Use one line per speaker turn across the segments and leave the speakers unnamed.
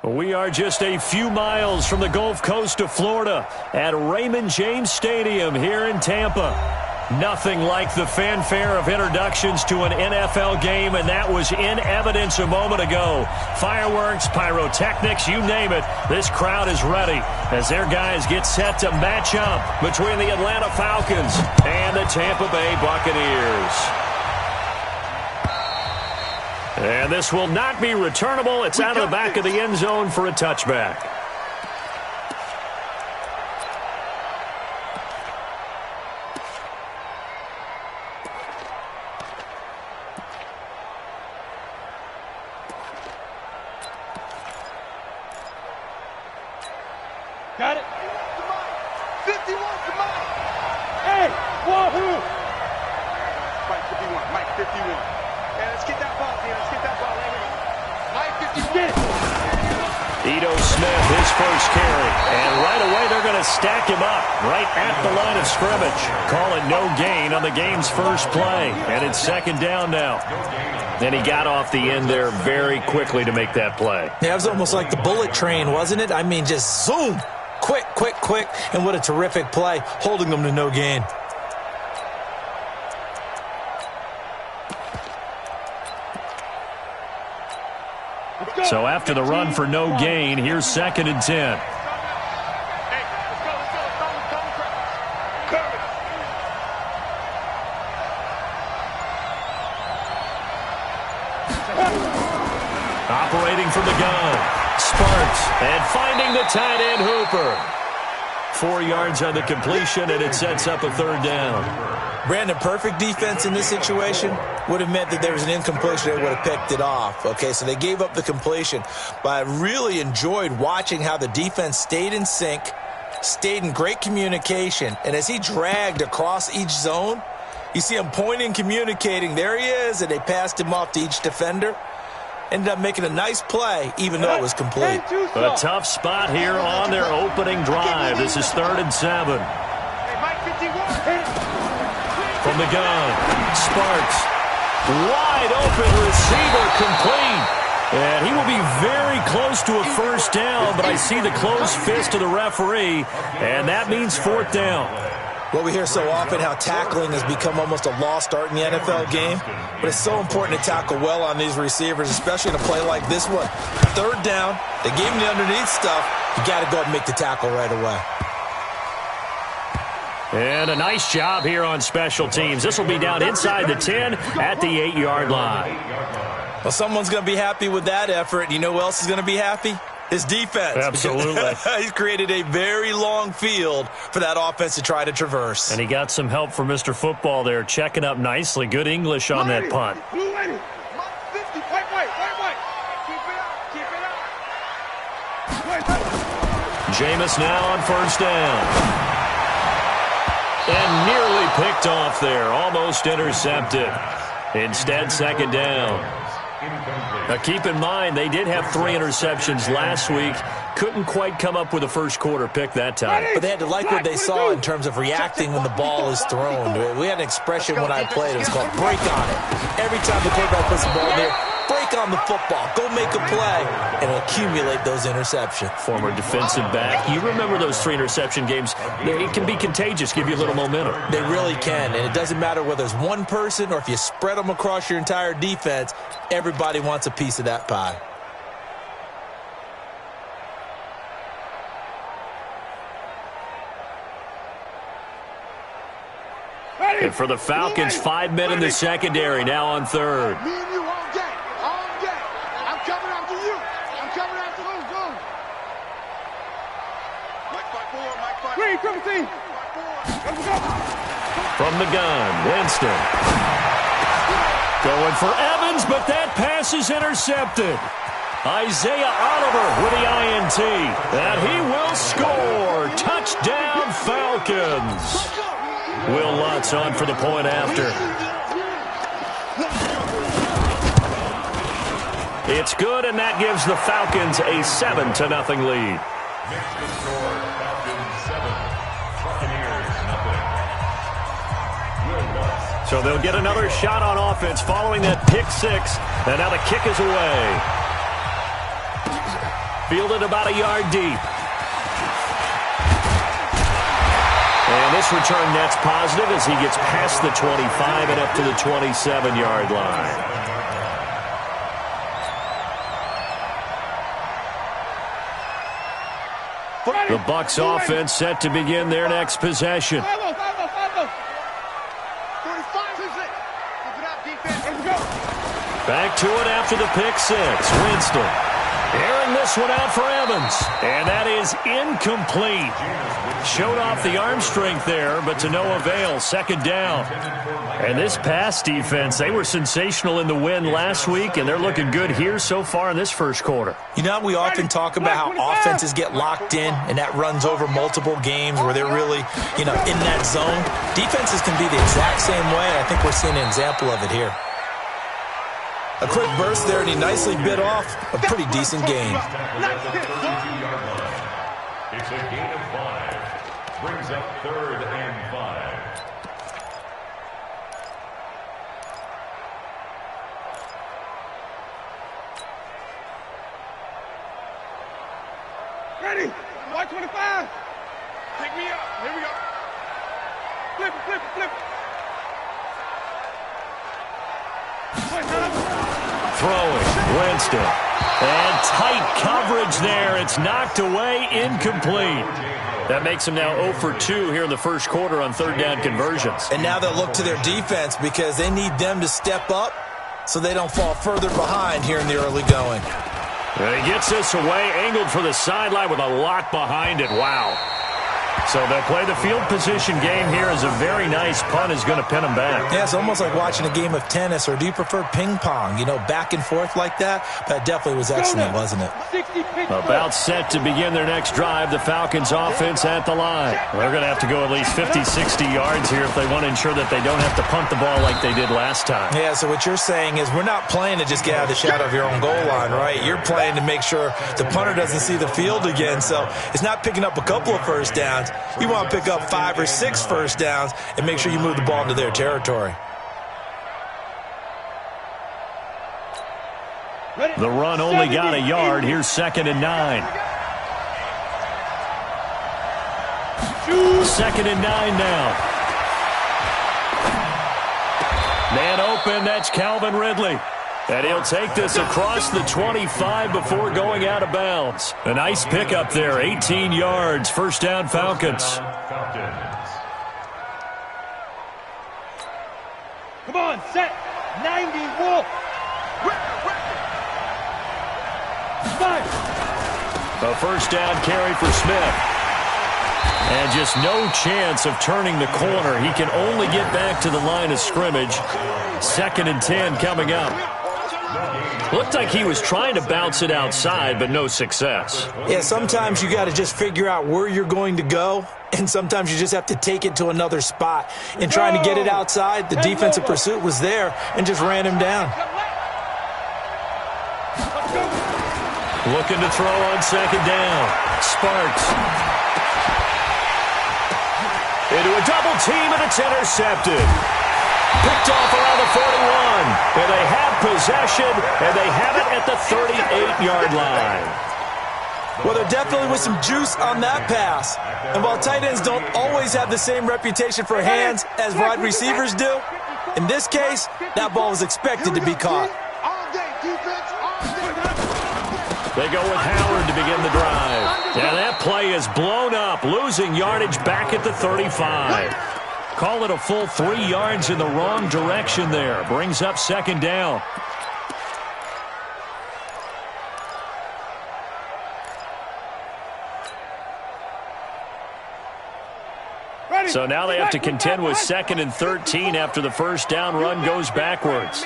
We are just a few miles from the Gulf Coast of Florida at Raymond James Stadium here in Tampa. Nothing like the fanfare of introductions to an NFL game, and that was in evidence a moment ago. Fireworks, pyrotechnics, you name it. This crowd is ready as their guys get set to match up between the Atlanta Falcons and the Tampa Bay Buccaneers. And this will not be returnable. It's out of the back of the end zone for a touchback.
Got it. 51 to Mike. Hey, wahoo. Mike 51. Mike 51. Yeah, let's get that ball, man. Let's get that ball. Mike 51.
Ito Smith, his first carry. And right away, they're going to stack him up right at the line of scrimmage. Call it no gain on the game's first play. And it's second down now. And he got off the end there very quickly to make that play.
Yeah, it was almost like the bullet train, wasn't it? I mean, just zoom. Quick, quick, quick. And what a terrific play, holding them to no gain.
So after the run for no gain, here's 2nd and 10. Operating from the gun. Sparks. And finding the tight end Hooper. 4 yards on the completion, and it sets up a 3rd down.
Brandon, perfect defense in this situation would have meant that there was an incompletion. They would have picked it off. Okay, so they gave up the completion. But I really enjoyed watching how the defense stayed in sync, stayed in great communication. And as he dragged across each zone, you see him pointing, communicating. There he is, and they passed him off to each defender. Ended up making a nice play, even though it was complete.
A tough spot here on their opening drive. This is 3rd and 7. From the gun, Sparks. Wide open receiver, complete. And he will be very close to a first down, but I see the closed fist of the referee, and that means 4th down.
Well, we hear so often how tackling has become almost a lost art in the NFL game, but it's so important to tackle well on these receivers, especially in a play like this one. 3rd down, they gave him the underneath stuff. You got to go and make the tackle right away.
And a nice job here on special teams. This will be down inside the 10 at the 8-yard line.
Well, someone's going to be happy with that effort. You know who else is going to be happy? His defense.
Absolutely.
He's created a very long field for that offense to try to traverse.
And he got some help from Mr. Football there, checking up nicely. Good English on that punt. Jameis now on 1st down. And nearly picked off there. Almost intercepted. Instead, 2nd down. Now, keep in mind, they did have 3 interceptions last week. Couldn't quite come up with a first quarter pick that time.
But they had to like what they saw in terms of reacting when the ball is thrown. We had an expression when I played. It was called break on it. Every time the quarterback puts the ball in there, break on the football. Go make a play and accumulate those interceptions.
Former defensive back. You remember those 3 interception games. It can be contagious, give you a little momentum.
They really can, and it doesn't matter whether it's one person or if you spread them across your entire defense. Everybody wants a piece of that pie.
And for the Falcons, 5 men in the secondary, now on 3rd.
Me and you all day. All day. I'm coming after you. I'm coming after those guns. Mike 5-4, Mike 5-4. Green, come see. Let's go.
From the gun, Winston. Going for Evans, but that pass is intercepted. Isaiah Oliver with the INT. And he will score. Touchdown, Falcons. Will Lutz on for the point after. It's good, and that gives the Falcons a 7-0 lead. So they'll get another shot on offense following that pick 6, and now the kick is away. fielded about a yard deep. And this return net's positive as he gets past the 25 and up to the 27-yard line. The Bucs offense set to begin their next possession. Back to it after the pick six. Winston airing this one out for Evans. And that is incomplete. Showed off the arm strength there, but to no avail. Second down. And this pass defense, they were sensational in the win last week, and they're looking good here so far in this first quarter.
You know, we often talk about how offenses get locked in, and that runs over multiple games where they're really, in that zone. Defenses can be the exact same way, and I think we're seeing an example of it here. A quick burst there, and he nicely bit off a pretty decent gain.
It's a gain of 5. Brings up 3rd and 5.
Ready? 125. Pick me up. Here we go. Flip it, flip it, flip it.
Throwing, Winston. And tight coverage there. It's knocked away, incomplete. That makes them now 0 for 2 here in the first quarter on third down conversions.
And now they'll look to their defense because they need them to step up so they don't fall further behind here in the early going.
And he gets this away, angled for the sideline with a lot behind it. Wow. So they'll play the field position game here as a very nice punt is going to pin them back.
Yeah, it's almost like watching a game of tennis, or do you prefer ping pong? Back and forth like that? That definitely was excellent, wasn't it?
About set to begin their next drive, the Falcons offense at the line. They're going to have to go at least 50, 60 yards here if they want to ensure that they don't have to punt the ball like they did last time.
Yeah, so what you're saying is we're not playing to just get out of the shadow of your own goal line, right? You're playing to make sure the punter doesn't see the field again. So it's not picking up a couple of first downs. You want to pick up 5 or 6 first downs and make sure you move the ball into their territory.
The run only got a yard. Here's 2nd and 9. 2nd and 9 now. Man open, that's Calvin Ridley. And he'll take this across the 25 before going out of bounds. A nice pickup there, 18 yards, first down Falcons.
Come on, set. 90, Wolf.
A first down carry for Smith. And just no chance of turning the corner. He can only get back to the line of scrimmage. 2nd and 10 coming up. Looked like he was trying to bounce it outside, but no success.
Yeah, sometimes you got to just figure out where you're going to go, and sometimes you just have to take it to another spot. And trying to get it outside, the defensive pursuit was there and just ran him down.
Looking to throw on 2nd down. Sparks. Into a double team, and it's intercepted. Picked off around the 41. And they have possession, and they have it at the 38-yard line.
Well, there definitely was some juice on that pass. And while tight ends don't always have the same reputation for hands as wide receivers do, in this case, that ball was expected to be caught.
They go with Howard to begin the drive. Yeah, that play is blown up, losing yardage back at the 35. Call it a full 3 yards in the wrong direction there. Brings up 2nd down. So now they have to contend with 2nd and 13 after the first down run goes backwards.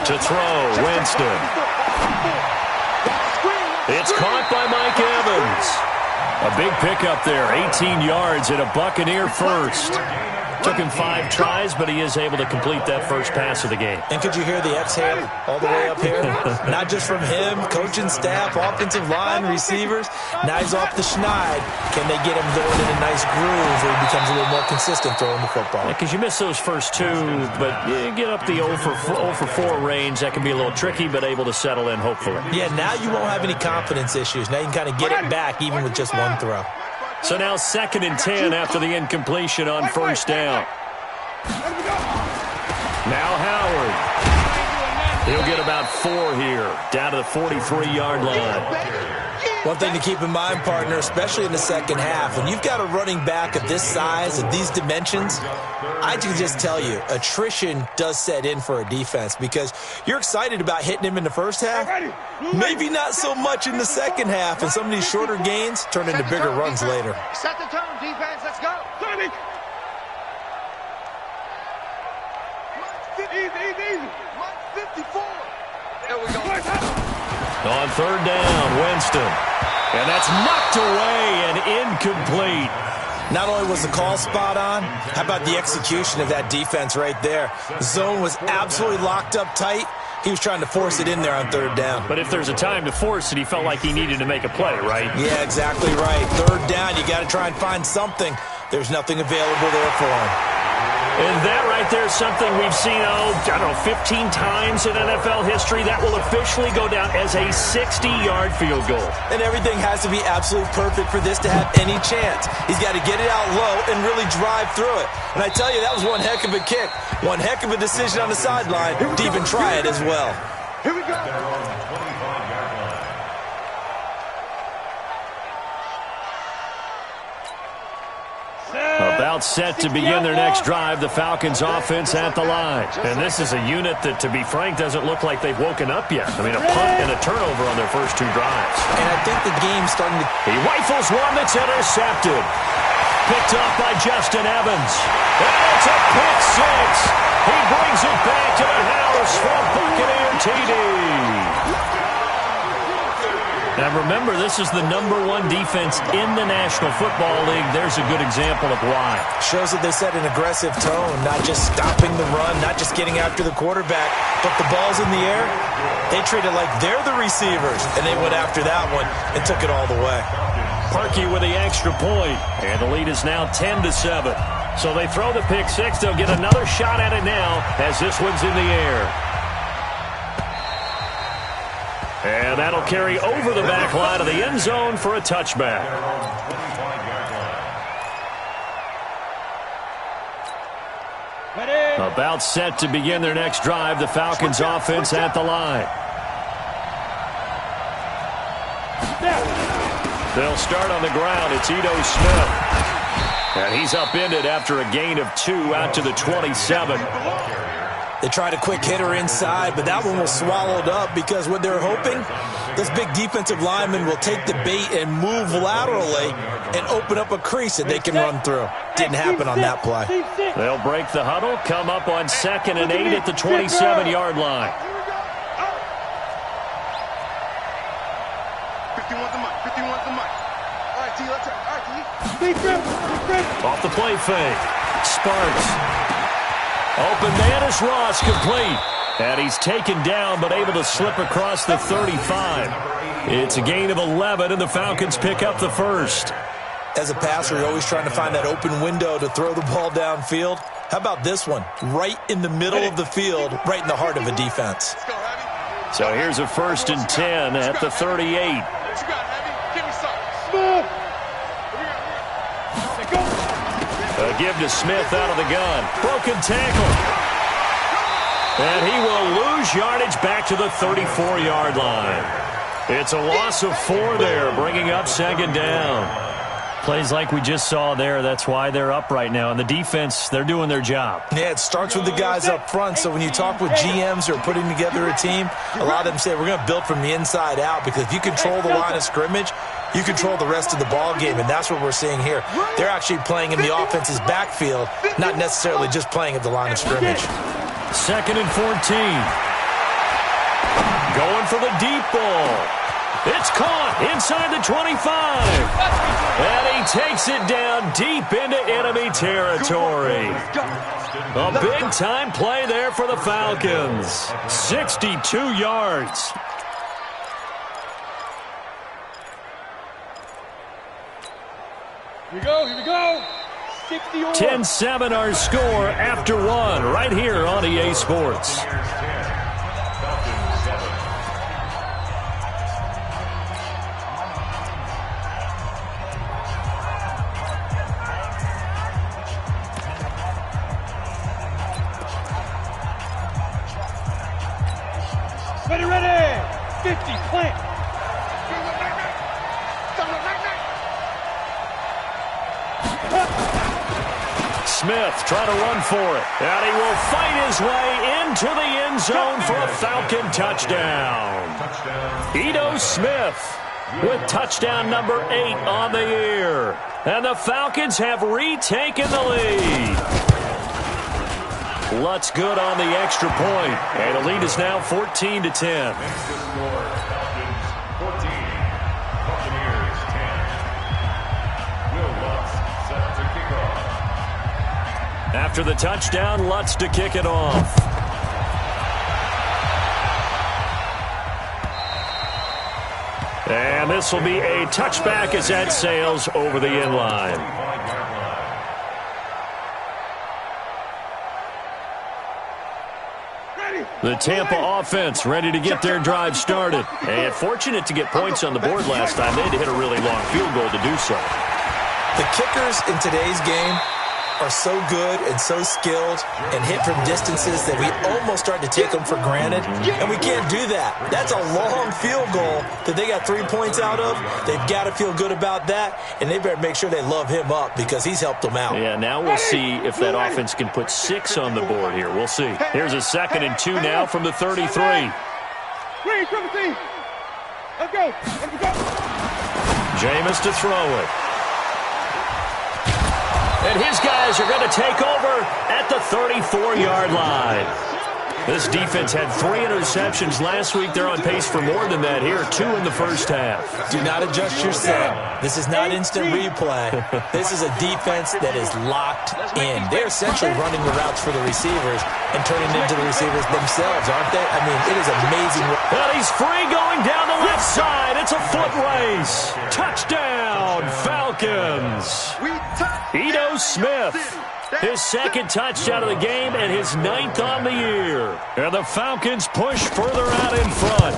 To throw, Winston. It's caught by Mike Evans. A big pickup there, 18 yards and a Buccaneer first. Took him 5 tries, but he is able to complete that first pass of the game.
And could you hear the exhale all the way up here? Not just from him, coaching staff, offensive line, receivers. Now he's off the schneid. Can they get him going in a nice groove where he becomes a little more consistent throwing the football?
Because you miss those first 2, but you get up the 0 for 4 range. That can be a little tricky, but able to settle in, hopefully.
Yeah, now you won't have any confidence issues. Now you can kind of get it back even with just one throw.
So now 2nd and 10 after the incompletion on first down. Now Howard. He'll get about 4 here, down to the 43-yard line.
One thing to keep in mind, partner, especially in the second half, when you've got a running back of this size, of these dimensions, I can just tell you, attrition does set in for a defense because you're excited about hitting him in the first half. Maybe not so much in the second half, and some of these shorter gains turn into bigger runs later.
Set the tone, defense. Let's go. 30. Easy. Mike 54. There we go.
On 3rd down, Winston. And that's knocked away and incomplete.
Not only was the call spot on, how about the execution of that defense right there? The zone was absolutely locked up tight. He was trying to force it in there on 3rd down.
But if there's a time to force it, he felt like he needed to make a play, right?
Yeah, exactly right. 3rd down, you got to try and find something. There's nothing available there for him.
And that right there is something we've seen, 15 times in NFL history. That will officially go down as a 60-yard field goal.
And everything has to be absolutely perfect for this to have any chance. He's got to get it out low and really drive through it. And I tell you, that was one heck of a kick. One heck of a decision on the sideline to even try it as well.
Here we go.
About set to begin their next drive, the Falcons offense at the line. And this is a unit that, to be frank, doesn't look like they've woken up yet. I mean, a punt and a turnover on their first 2 drives.
And I think the game's starting to...
He rifles one that's intercepted. Picked off by Justin Evans. And it's a pick 6. He brings it back to the house from Buccaneer TD. Now remember, this is the #1 defense in the National Football League. There's a good example of why.
Shows that they set an aggressive tone, not just stopping the run, not just getting after the quarterback, but the ball's in the air. They treat it like they're the receivers, and they went after that one and took it all the way.
Parkey with the extra point, and the lead is now 10-7. So they throw the pick 6. They'll get another shot at it now as this one's in the air. And that'll carry over the back line of the end zone for a touchback. About set to begin their next drive, the Falcons offense at the line. They'll start on the ground. It's Ito Smith. And he's upended after a gain of 2 out to the 27.
They tried a quick hitter inside, but that one was swallowed up because what they're hoping, this big defensive lineman will take the bait and move laterally and open up a crease that they can run through. Didn't happen on that play.
They'll break the huddle, come up on 2nd and 8 at the 27-yard line.
51's the mic. 51's the mic. All right, T, let's go. All right, T.
Off the play fake. Sparks. Open man is Ross, complete. And he's taken down but able to slip across the 35. It's a gain of 11, and the Falcons pick up the first.
As a passer, you're always trying to find that open window to throw the ball downfield. How about this one? Right in the middle of the field, right in the heart of a defense.
So here's a 1st and 10 at the 38. A give to Smith out of the gun. Broken tackle. And he will lose yardage back to the 34-yard line. It's a loss of 4 there, bringing up 2nd down. Plays like we just saw there, that's why they're up right now. And the defense, they're doing their job.
Yeah, it starts with the guys up front. So when you talk with GMs who are putting together a team, a lot of them say we're going to build from the inside out, because if you control the line of scrimmage, you control the rest of the ball game, and that's what we're seeing here. They're actually playing in the offense's backfield, not necessarily just playing at the line of scrimmage.
2nd and 14. Going for the deep ball. It's caught inside the 25. And he takes it down deep into enemy territory. A big-time play there for the Falcons. 62 yards.
Here we go, here we go.
10-7 our score after one right here on EA Sports.
Ready. 50, plant.
Smith trying to run for it. And he will fight his way into the end zone for a Falcon touchdown. Ito Smith with touchdown number 8 on the year. And the Falcons have retaken the lead. Lutz good on the extra point. And the lead is now 14-10. After the touchdown, Lutz to kick it off. And this will be a touchback as that sails over the end line. The Tampa offense ready to get their drive started. And fortunate to get points on the board last time. They had to hit a really long field goal to do so.
The kickers in today's game are so good and so skilled and hit from distances that we almost start to take them for granted, and we can't do that. That's a long field goal that they got 3 points out of. They've got to feel good about that, and they better make sure they love him up because he's helped them out.
Yeah, now we'll see if that offense can put 6 on the board here. We'll see. Here's a 2nd and 2 now from the 33.
Let's go.
Jameis to throw it. And his guys are going to take over at the 34-yard line. This defense had 3 interceptions last week. They're on pace for more than that here. 2 in the first half.
Do not adjust your set. This is not instant replay. This is a defense that is locked in. They're essentially running the routes for the receivers and turning into the receivers themselves, aren't they? I mean, it is amazing.
And he's free going down the left side. It's a foot race. Touchdown, Falcons. Ito Smith. His 2nd touchdown of the game and his 9th on the year. And the Falcons push further out in front.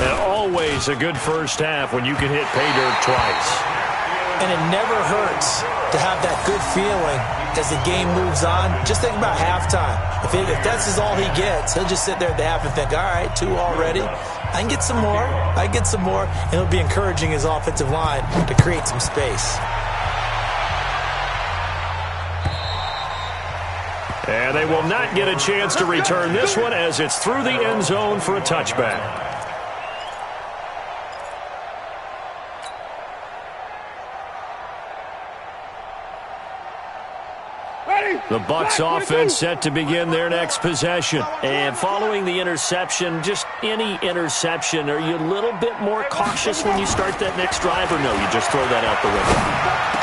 And always a good first half when you can hit pay dirt twice.
And it never hurts to have that good feeling as the game moves on. Just think about halftime. If that's all he gets, he'll just sit there at the half and think, all right, 2 already. I can get some more. And it'll be encouraging his offensive line to create some space.
And they will not get a chance to return this one as it's through the end zone for a touchback. The Bucs offense set to begin their next possession. And following the interception, just any interception, are you a little bit more cautious when you start that next drive, or no, you just throw that out the window?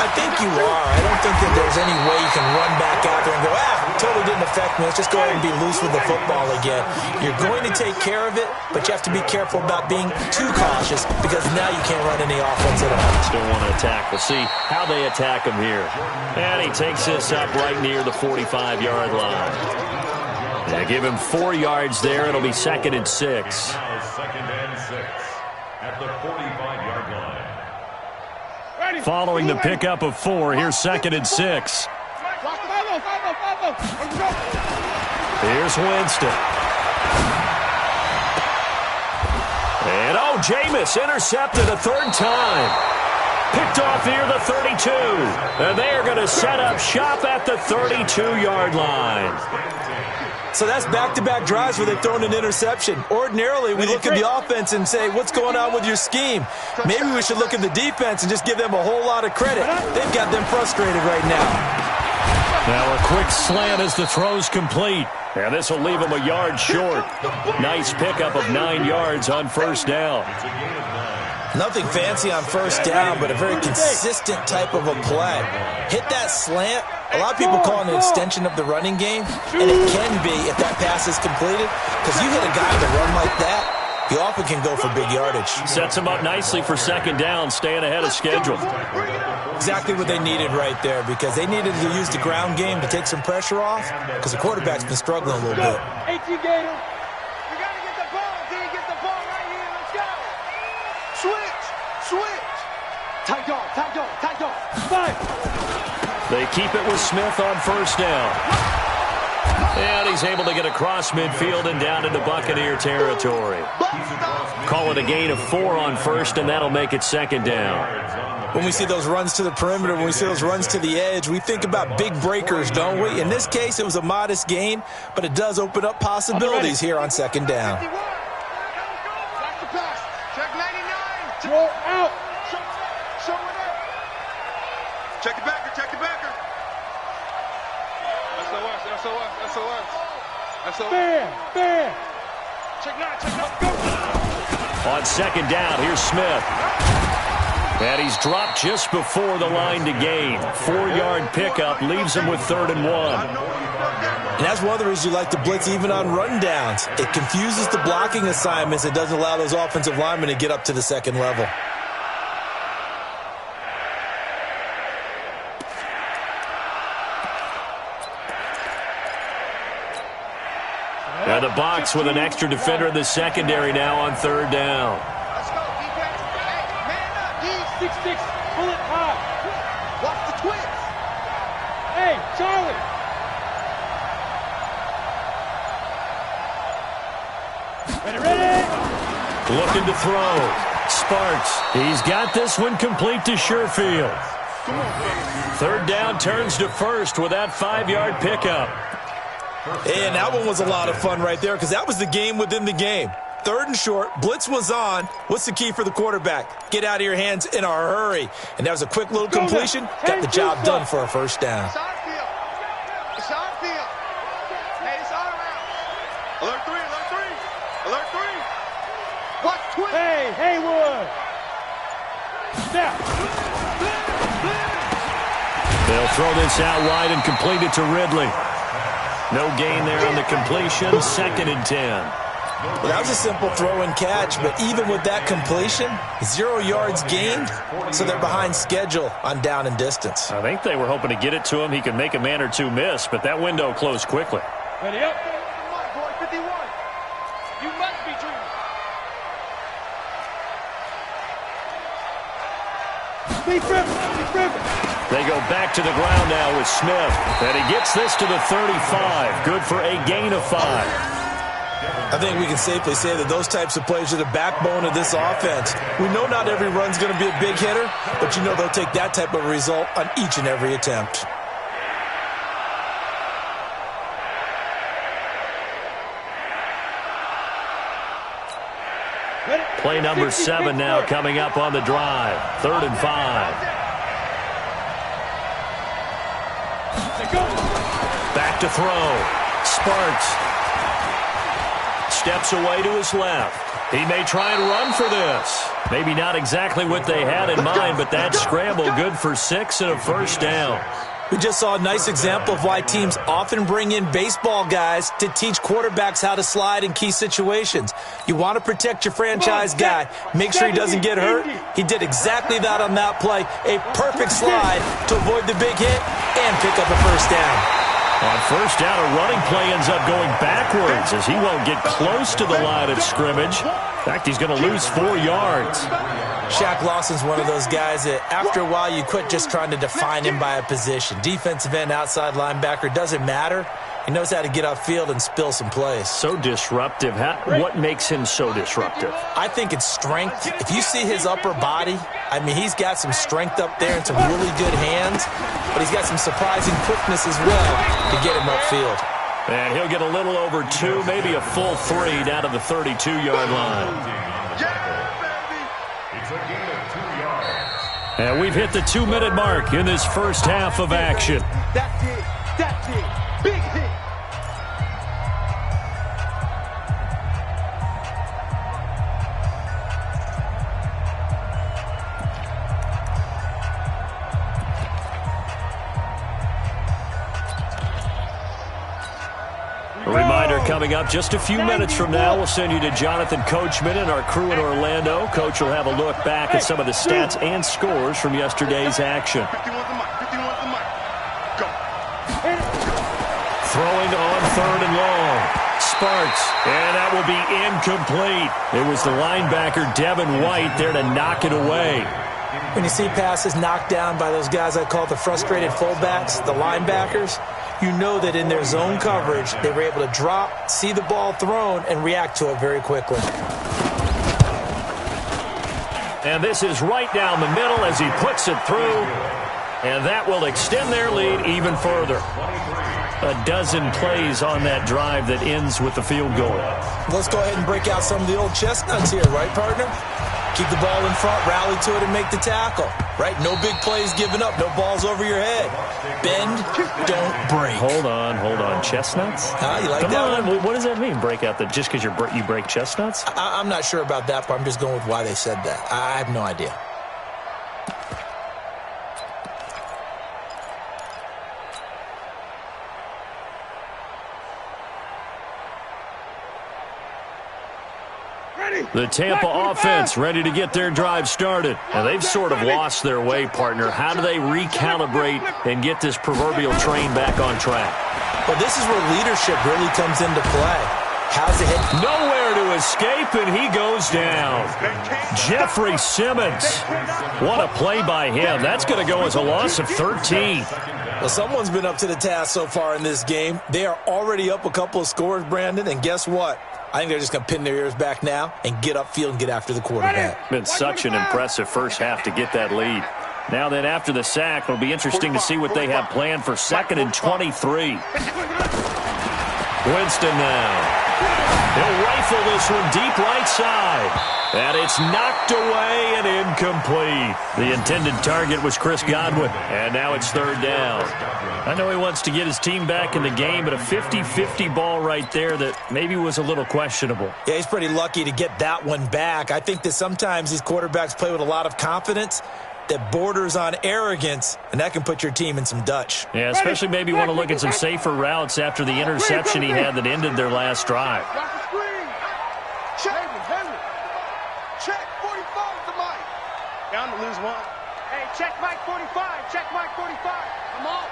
I think you are. I don't think that there's any way you can run back out there and go, totally didn't affect me. Let's just go ahead and be loose with the football again. You're going to take care of it, but you have to be careful about being too cautious because now you can't run any offense at all.
Still want to attack. We'll see how they attack him here. And he takes this up right near the 45-yard line. They give him 4 yards there. It'll be 2nd and 6.
Now 2nd and 6 at the 45-yard line.
Following the pickup of 4, here's 2nd and 6. Here's Winston. And Jameis intercepted a 3rd time. Picked off near the 32. And they are going to set up shop at the 32-yard line.
So that's back-to-back drives where they've thrown an interception. Ordinarily, we look at the offense and say, what's going on with your scheme? Maybe we should look at the defense and just give them a whole lot of credit. They've got them frustrated right now.
Now a quick slant as the throw's complete. And this will leave him a yard short. Nice pickup of 9 yards on 1st down.
It's a gain of 9.
Nothing fancy on first down, but a very consistent type of a play. Hit that slant. A lot of people call it an extension of the running game, and it can be if that pass is completed, because you hit a guy on a run like that, he often can go for big yardage.
Sets him up nicely for second down, staying ahead of schedule.
Exactly what they needed right there, because they needed to use the ground game to take some pressure off, because the quarterback's been struggling a little bit.
18 Gator. We got to get the ball, D. Get the ball right here. Let's go. Switch. Tight dog. Five.
They keep it with Smith on first down. And he's able to get across midfield and down into Buccaneer territory. Call it a gain of 4 on first, and that'll make it second down.
When we see those runs to the perimeter, when we see those runs to the edge, we think about big breakers, don't we? In this case, it was a modest gain, but it does open up possibilities here on second down.
Check 99. Roll out. Show it up. Check the backer. SOS. Fair. Check 9. Go.
On second down, here's Smith. And he's dropped just before the line to gain. 4-yard pickup leaves him with 3rd and 1.
And that's one of the reasons you like to blitz even on rundowns. It confuses the blocking assignments. It doesn't allow those offensive linemen to get up to the second level.
And the Bucs with an extra defender in the secondary now on 3rd down.
Let's go, defense. Hey, man up, D. 6-6. Pull it high. Watch the twins. Hey, Charlie. Ready.
Looking to throw. Sparks. He's got this one complete to Sherfield. 3rd down turns to first with that 5-yard pickup.
And that one was a lot of fun right there, because that was the game within the game. 3rd and short, blitz was on. What's the key for the quarterback? Get out of your hands in a hurry. And that was a quick little completion. Got the job done for a first down.
It's our field. Hey, it's all around. Alert 3. Watch twin. Hey, Haywood. Snap.
They'll throw this out wide and complete it to Ridley. No gain there on the completion. 2nd and 10.
Well, that was a simple throw and catch, but even with that completion, 0 yards gained, so they're behind schedule on down and distance.
I think they were hoping to get it to him. He could make a man or two miss, but that window closed quickly.
Ready up. Come on, boy, 51. You must be dreaming. Be driven.
They go back to the ground now with Smith. And he gets this to the 35. Good for a gain of 5.
I think we can safely say that those types of plays are the backbone of this offense. We know not every run's going to be a big hitter, but you know they'll take that type of result on each and every attempt.
Play number 7 now coming up on the drive. 3rd and 5. Back to throw. Sparks. Steps away to his left. He may try and run for this. Maybe not exactly what they had in mind, but that scramble good for 6 and a first down.
We just saw a nice example of why teams often bring in baseball guys to teach quarterbacks how to slide in key situations. You want to protect your franchise guy. Make sure he doesn't get hurt. He did exactly that on that play. A perfect slide to avoid the big hit and pick up a first down.
On first down, a running play ends up going backwards as he won't get close to the line of scrimmage. In fact, he's going to lose 4 yards.
Shaq Lawson's one of those guys that after a while you quit just trying to define him by a position. Defensive end, outside linebacker, doesn't matter. He knows how to get upfield and spill some plays.
So disruptive. What makes him so disruptive?
I think it's strength. If you see his upper body, I mean, he's got some strength up there and some really good hands, but he's got some surprising quickness as well to get him upfield.
And he'll get a little over 2, maybe a full 3 down to the 32-yard line. And we've hit the 2-minute mark in this first half of action.
That's it. Big hit.
coming up just a few minutes from now. We'll send you to Jonathan Coachman and our crew in Orlando. Coach will have a look back at some of the stats and scores from yesterday's action.
51's the mic. 51's the mic. Go.
Throwing on 3rd and long. Sparks, and that will be incomplete. It was the linebacker, Devin White, there to knock it away.
When you see passes knocked down by those guys I call the frustrated fullbacks, the linebackers, you know that in their zone coverage, they were able to drop, see the ball thrown, and react to it very quickly.
And this is right down the middle as he puts it through. And that will extend their lead even further. A dozen plays on that drive that ends with the field goal.
Let's go ahead and break out some of the old chestnuts here, right, partner? Keep the ball in front, rally to it, and make the tackle. Right? No big plays given up. No balls over your head. Bend, don't break.
Hold on. Chestnuts?
You like
Come
that
on.
one?
What does that mean, break out just because you break chestnuts?
I'm not sure about that, but I'm just going with why they said that. I have no idea.
The Tampa offense ready to get their drive started. And they've sort of lost their way, partner. How do they recalibrate and get this proverbial train back on track?
Well, this is where leadership really comes into play. How's it hit?
Nowhere to escape, and he goes down. Jeffrey Simmons. What a play by him. That's going to go as a loss of 13.
Well, someone's been up to the task so far in this game. They are already up a couple of scores, Brandon, and guess what? I think they're just going to pin their ears back now and get upfield and get after the quarterback.
Been such an impressive first half to get that lead. Now then, after the sack, it'll be interesting to see what they have planned for 2nd and 23. Winston now. He'll rifle this one deep right side. And it's knocked away and incomplete. The intended target was Chris Godwin. And now it's 3rd down. I know he wants to get his team back in the game, but a 50-50 ball right there that maybe was a little questionable.
Yeah, he's pretty lucky to get that one back. I think that sometimes these quarterbacks play with a lot of confidence that borders on arrogance, and that can put your team in some Dutch.
Yeah, especially maybe want to look at some safer routes after the interception he had that ended their last drive.
Check 45's the mic. Down to lose one. Hey, check Mike 45. Check Mike 45. I'm off.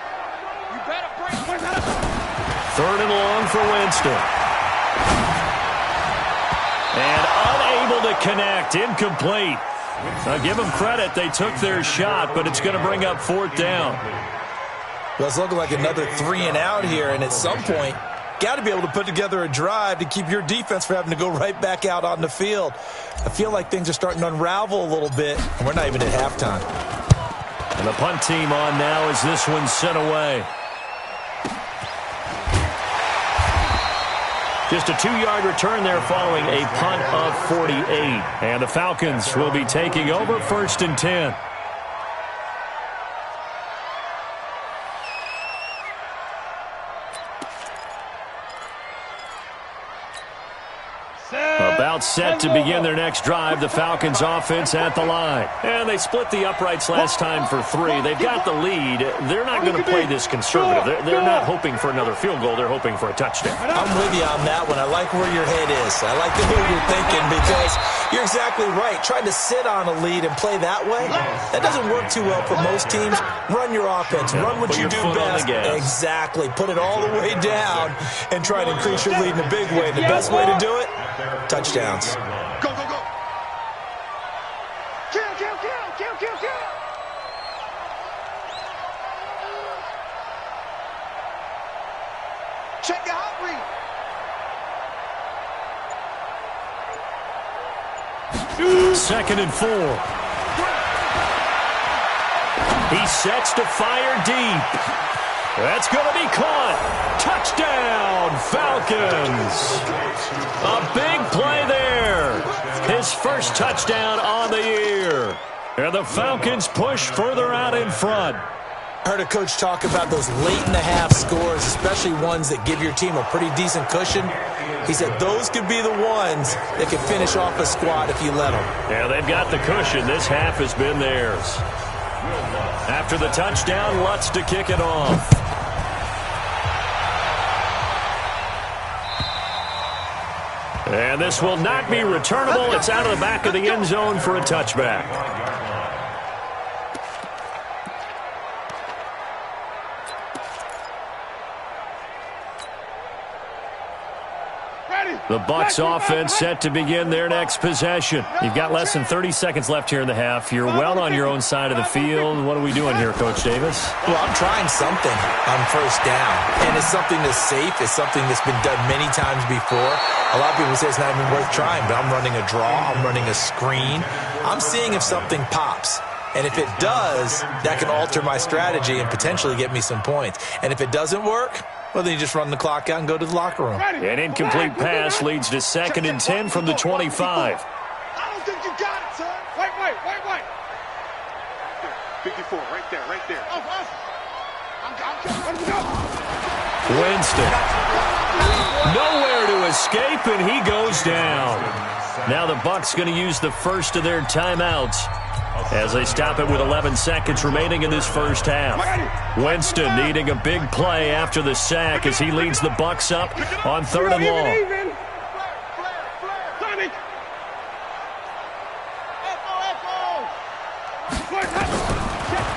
You better break.
3rd and long for Winston. And unable to connect. Incomplete. I'll give them credit. They took their shot, but it's going to bring up 4th down.
Well, it's looking like another 3 and out here, and at some point, got to be able to put together a drive to keep your defense from having to go right back out on the field. I feel like things are starting to unravel a little bit, and we're not even at halftime.
And the punt team on now as this one's sent away. Just a 2-yard return there following a punt of 48. And the Falcons will be taking over 1st and 10. About set to begin their next drive, the Falcons offense at the line. And they split the uprights last time for 3. They've got the lead. They're not going to play this conservative. They're not hoping for another field goal. They're hoping for a touchdown.
I'm with you on that one. I like where your head is. I like the move you're thinking because you're exactly right. Trying to sit on a lead and play that way, that doesn't work too well for most teams. Run your offense. Run what you do best. Exactly. Put it all the way down and try and increase your lead in a big way. The best way to do it, touchdowns.
Go, go, go. Kill, kill, kill, kill, kill, kill. Check your hot read.
2nd and 4. He sets to fire deep. That's going to be caught. Touchdown, Falcons. A big play there. His first touchdown on the year. And the Falcons push further out in front.
I heard a coach talk about those late-in-the-half scores, especially ones that give your team a pretty decent cushion. He said those could be the ones that can finish off a squad if you let them.
Yeah, they've got the cushion. This half has been theirs. After the touchdown, Lutz to kick it off. This will not be returnable. It's out of the back of the end zone for a touchback. The Bucs offense set to begin their next possession. You've got less than 30 seconds left here in the half. You're well on your own side of the field. What are we doing here, Coach Davis?
Well, I'm trying something on first down, and it's something that's safe. It's something that's been done many times before. A lot of people say it's not even worth trying, but I'm running a draw. I'm running a screen. I'm seeing if something pops. And if it does, that can alter my strategy and potentially get me some points. And if it doesn't work, well, then you just run the clock out and go to the locker room.
An incomplete pass leads to 2nd and 10 from the 25.
I don't think you got it, son. Wait. 54, right there.
Winston. Nowhere to escape, and he goes down. Now the Bucs going to use the first of their timeouts as they stop it with 11 seconds remaining in this first half. Winston needing a big play after the sack as he leads the Bucs up on 3rd and long.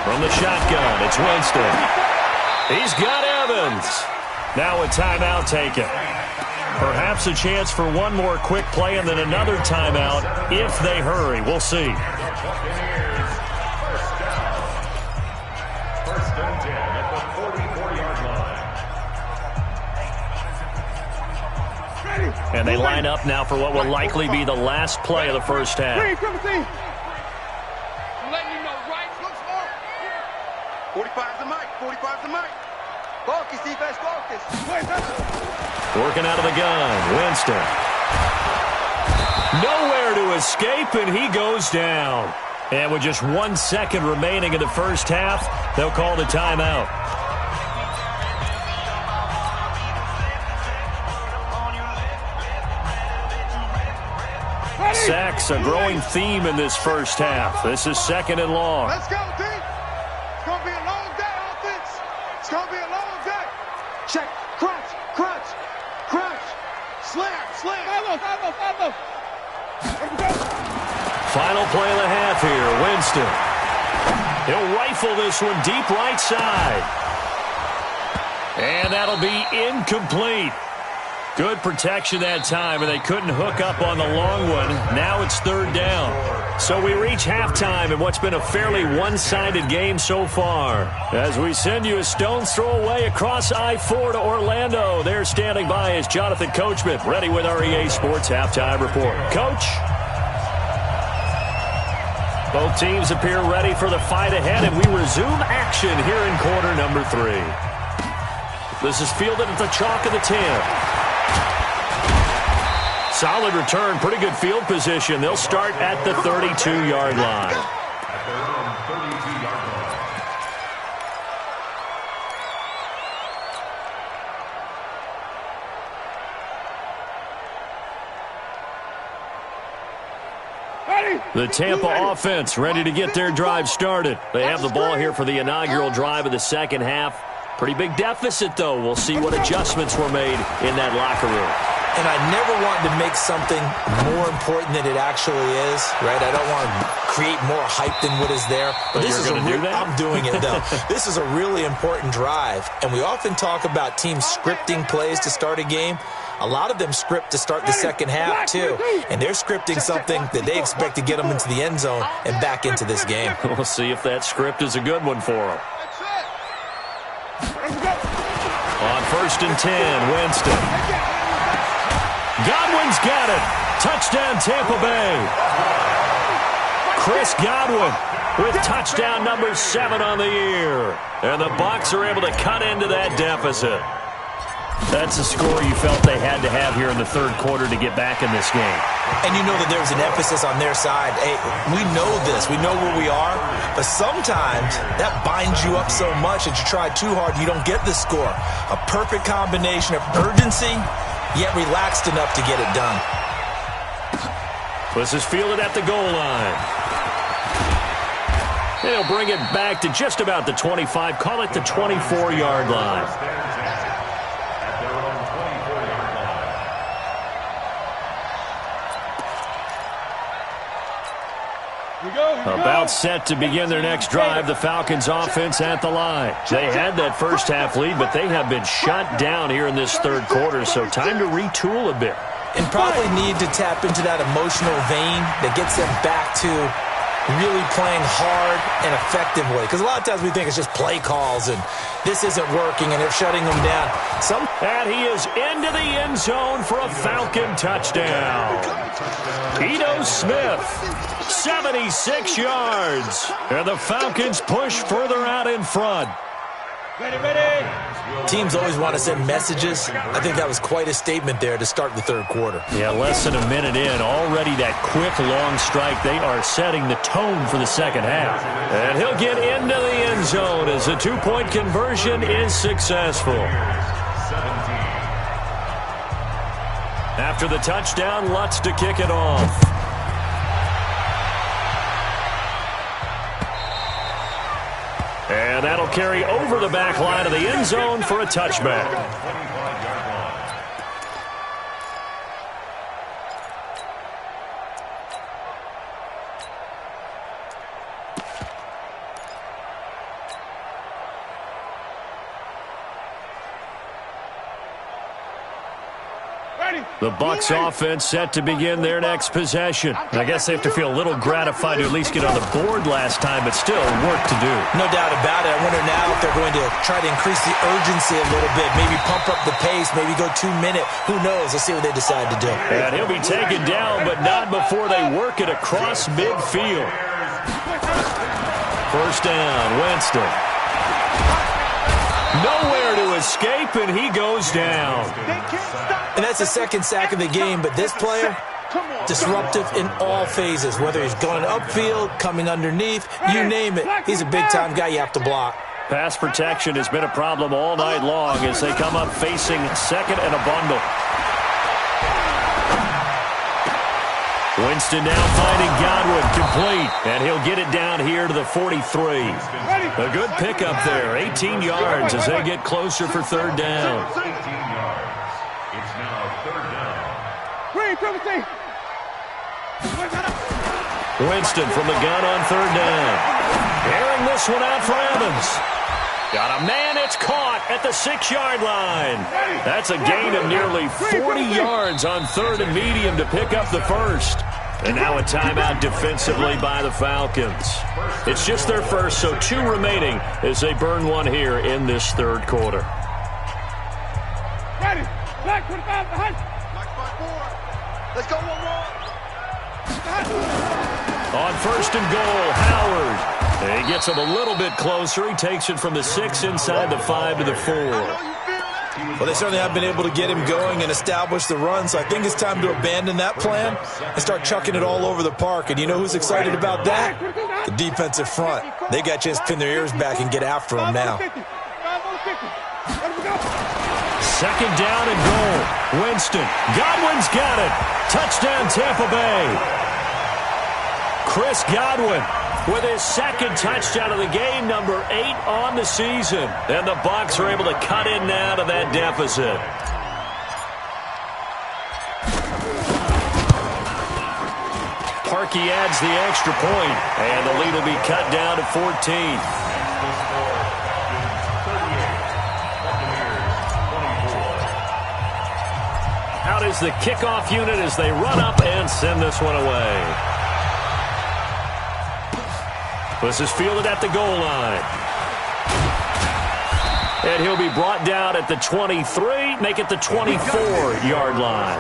From the shotgun, it's Winston. He's got Evans. Now a timeout taken. Perhaps a chance for one more quick play and then another timeout if they hurry. We'll see.
First and 10 at the 44-yard line.
And they line up now for what will likely be the last play of the first half.
I'm letting you know, right? 45's the mic. Focus, defense, focus.
Working out of the gun, Winston. Nowhere to escape, and he goes down. And with just 1 second remaining in the first half, they'll call the timeout. Sacks, a growing theme in this first half. This is 2nd and long.
Let's go, team. It's going to be a long day, offense. It's going to be a long day. Check. Crunch. Slam. Follow.
Final play of the half here, Winston. He'll rifle this one deep right side. And that'll be incomplete. Good protection that time, and they couldn't hook up on the long one. Now it's 3rd down. So we reach halftime in what's been a fairly one-sided game so far. As we send you a stone's throw away across I-4 to Orlando. There standing by is Jonathan Coachman, ready with our EA Sports Halftime Report. Coach? Both teams appear ready for the fight ahead, and we resume action here in quarter number 3. This is fielded at the chalk of the 10. Solid return, pretty good field position. They'll start at the 32-yard line.
At their own 32-yard line.
The Tampa offense ready to get their drive started. They have the ball here for the inaugural drive of the second half. Pretty big deficit, though. We'll see what adjustments were made in that locker room.
And I never wanted to make something more important than it actually is, right? I don't want to create more hype than what is there. But this is I'm doing it, though. This is a really important drive. And we often talk about teams scripting plays to start a game. A lot of them script to start the second half, too. And they're scripting something that they expect to get them into the end zone and back into this game.
We'll see if that script is a good one for them. On 1st and 10, Winston. Godwin's got it. Touchdown, Tampa Bay. Chris Godwin with touchdown number 7 on the year. And the Bucs are able to cut into that deficit. That's a score you felt they had to have here in the 3rd quarter to get back in this game.
And you know that there's an emphasis on their side. Hey, we know this. We know where we are. But sometimes that binds you up so much that you try too hard, you don't get the score. A perfect combination of urgency, yet relaxed enough to get it done.
This is fielded at the goal line. They'll bring it back to just about the 25. Call it the 24-yard line. About set to begin their next drive, the Falcons offense at the line. They had that first half lead, but they have been shut down here in this third quarter, so time to retool a bit.
And probably need to tap into that emotional vein that gets them back to really playing hard and effectively. Because a lot of times we think it's just play calls and this isn't working and they're shutting them down.
And he is into the end zone for a Falcon touchdown. Ito Smith, 76 yards. And the Falcons push further out in front.
Ready.
Teams always want to send messages. I think that was quite a statement there to start the third quarter.
Yeah, less than a minute in. Already that quick, long strike. They are setting the tone for the second half. And he'll get into the end zone as the two-point conversion is successful. After the touchdown, Lutz to kick it off. And that'll carry over the back line of the end zone for a touchback. The Bucs offense set to begin their next possession. I guess they have to feel a little gratified to at least get on the board last time, but still work to do.
No doubt about it. I wonder now if they're going to try to increase the urgency a little bit, maybe pump up the pace, maybe go 2 minute. Who knows? Let's see what they decide to do.
And he'll be taken down, but not before they work it across midfield. First down, Winston. Nowhere to escape, and he goes down.
And that's the second sack of the game, but this player, disruptive in all phases, whether he's going upfield, coming underneath, you name it. He's a big-time guy you have to block.
Pass protection has been a problem all night long as they come up facing second and a bundle. Winston now finding Godwin complete, and he'll get it down here to the 43. A good pickup there, 18 yards as they get closer for third down.
18 yards. It's now third down.
Winston from the gun on third down. Airing this one out for Evans. Got a man, it's caught at the 6-yard line. That's a gain of nearly 40 yards on third and medium to pick up the first. And now a timeout defensively by the Falcons. It's just their first, so 2 remaining as they burn one here in this third quarter.
Ready. Black 25 behind. Black 5-4. Let's go one more.
On first and goal, Howard. And he gets him a little bit closer. He takes it from the 6 inside the 5 to the 4.
Well, they certainly have been able to get him going and establish the run, so I think it's time to abandon that plan and start chucking it all over the park. And you know who's excited about that? The defensive front. They got a chance to pin their ears back and get after him now.
Second down and goal. Winston. Godwin's got it. Touchdown, Tampa Bay. Chris Godwin with his second touchdown of the game, number 8 on the season. And the Bucs are able to cut in now to that deficit. Parkey adds the extra point, and the lead will be cut down to 14. Out is the kickoff unit as they run up and send this one away. This is fielded at the goal line. And he'll be brought down at the 23, make it the 24-yard line.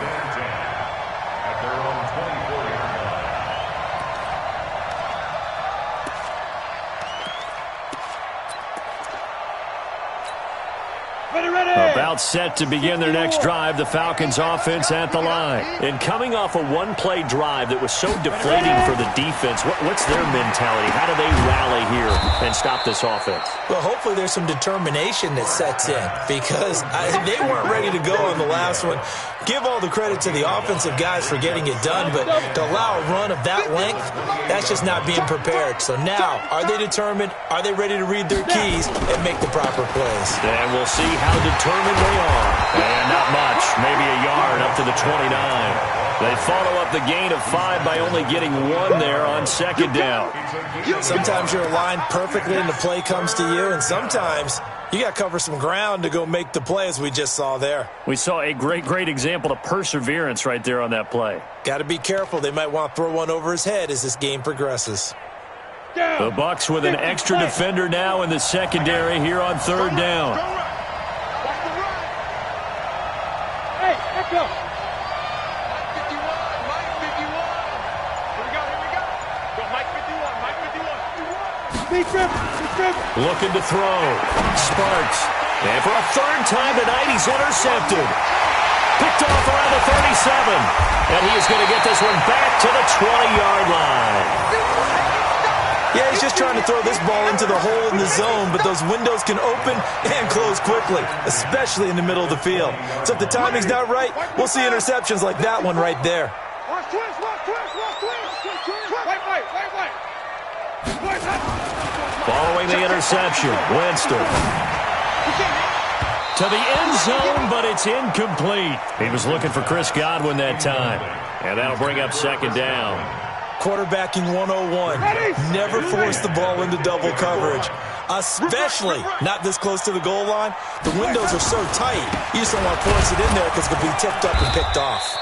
About set to begin their next drive, the Falcons offense at the line. And coming off a one-play drive that was so deflating for the defense, what's their mentality? How do they rally here and stop this offense?
Well, hopefully there's some determination that sets in because they weren't ready to go on the last one. Give all the credit to the offensive guys for getting it done, but to allow a run of that length, that's just not being prepared. So now, are they determined? Are they ready to read their keys and make the proper plays?
And we'll see how determined they are. And not much, maybe a yard up to the 29. They follow up the gain of 5 by only getting 1 there on second down.
Sometimes you're aligned perfectly and the play comes to you, and sometimes you got to cover some ground to go make the play, as we just saw there.
We saw a great example of perseverance right there on that play.
Got to be careful. They might want to throw one over his head as this game progresses.
The Bucs with an extra defender now in the secondary here on third down.
Hey, let's go. Mike 51. Here we go. Go, Mike 51.
Looking to throw. Sparks. And for a third time tonight, he's intercepted. Picked off around the 37. And he is going to get this one back to the 20-yard line.
Yeah, he's just trying to throw this ball into the hole in the zone, but those windows can open and close quickly, especially in the middle of the field. So if the timing's not right, we'll see interceptions like that one right there.
Following the interception, Winston. To the end zone, but it's incomplete. He was looking for Chris Godwin that time. And that'll bring up second down.
Quarterbacking 101. Never force the ball into double coverage, especially not this close to the goal line. The windows are so tight, you just don't want to force it in there because it could be tipped up and picked off.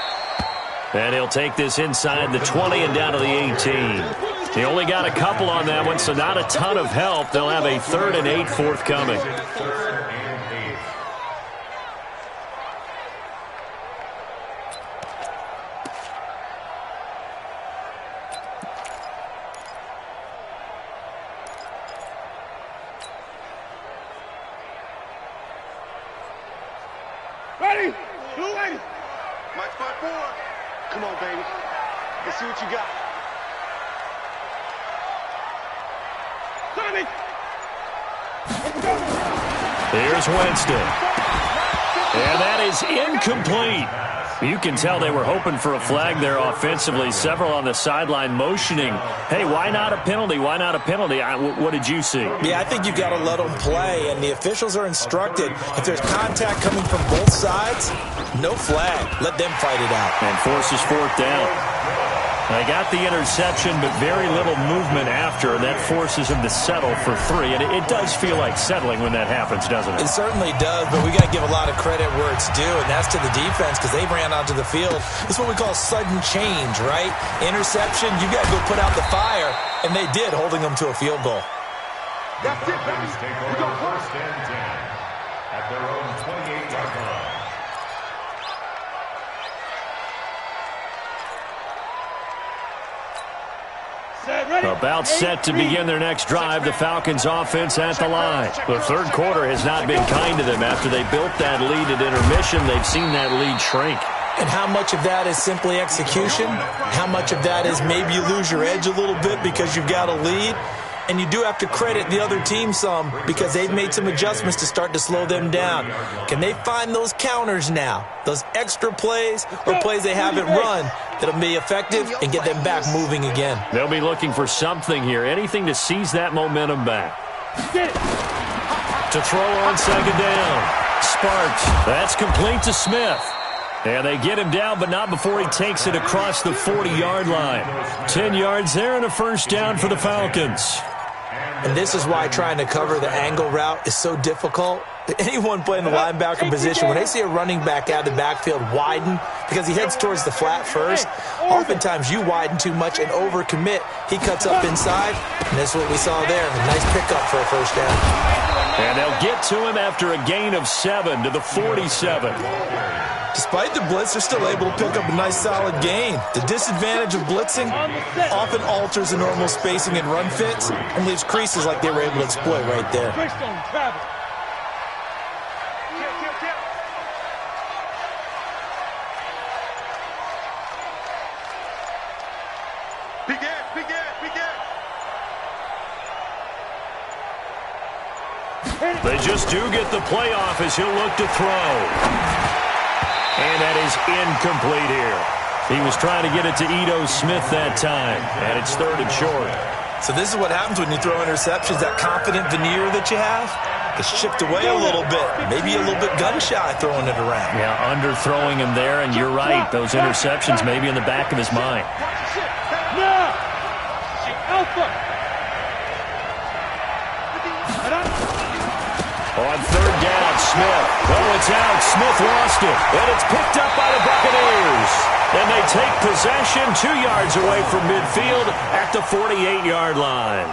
And he'll take this inside the 20 and down to the 18. He only got a couple on that one, so not a ton of help. They'll have a 3rd and 8 forthcoming.
Ready? Blue lady. Mike 54. Come on, baby. Let's see what you got. Tommy.
Here's Winston. And that is incomplete. You can tell they were hoping for a flag there offensively. Several on the sideline motioning, hey, why not a penalty? Why not a penalty? What did you see?
Yeah, I think you've got to let them play, and the officials are instructed, if there's contact coming from both sides, no flag. Let them fight it out.
And forces 4th down. They got the interception, but very little movement after, and that forces him to settle for 3. And it does feel like settling when that happens, doesn't it?
It certainly does, but we got to give a lot of credit where it's due, and that's to the defense because they ran onto the field. It's what we call sudden change, right? Interception, you got to go put out the fire, and they did, holding them to a field goal.
That's it, baby.
Take over first and 10 at their own 28-yard line.
About set to begin their next drive, the Falcons offense at the line. The third quarter has not been kind to them. After they built that lead at intermission, they've seen that lead shrink.
And how much of that is simply execution? How much of that is maybe you lose your edge a little bit because you've got a lead? And you do have to credit the other team some because they've made some adjustments to start to slow them down. Can they find those counters now, those extra plays or plays they haven't run that'll be effective and get them back moving again?
They'll be looking for something here, anything to seize that momentum back. To throw on second down. Sparks. That's complete to Smith. And they get him down, but not before he takes it across the 40-yard line. 10 yards there and a first down for the Falcons.
And this is why trying to cover the angle route is so difficult. Anyone playing the linebacker position, when they see a running back out of the backfield widen, because he heads towards the flat first, oftentimes you widen too much and overcommit. He cuts up inside, and that's what we saw there. A nice pickup for a first down.
And they'll get to him after a gain of 7 to the 47.
Despite the blitz, they're still able to pick up a nice solid gain. The disadvantage of blitzing often alters the normal spacing and run fits and leaves creases like they were able to exploit right there.
They just do get the playoff as he'll look to throw. And that is incomplete here. He was trying to get it to Ito Smith that time, and it's 3rd and short.
So this is what happens when you throw interceptions, that confident veneer that you have. It's chipped away a little bit. Maybe a little bit gun-shy throwing it around.
Yeah, underthrowing him there, and you're right. Those interceptions may be in the back of his mind. On third down, Smith. Oh, it's out. Smith lost it. And it's picked up by the Buccaneers. And they take possession 2 yards away from midfield at the 48-yard line.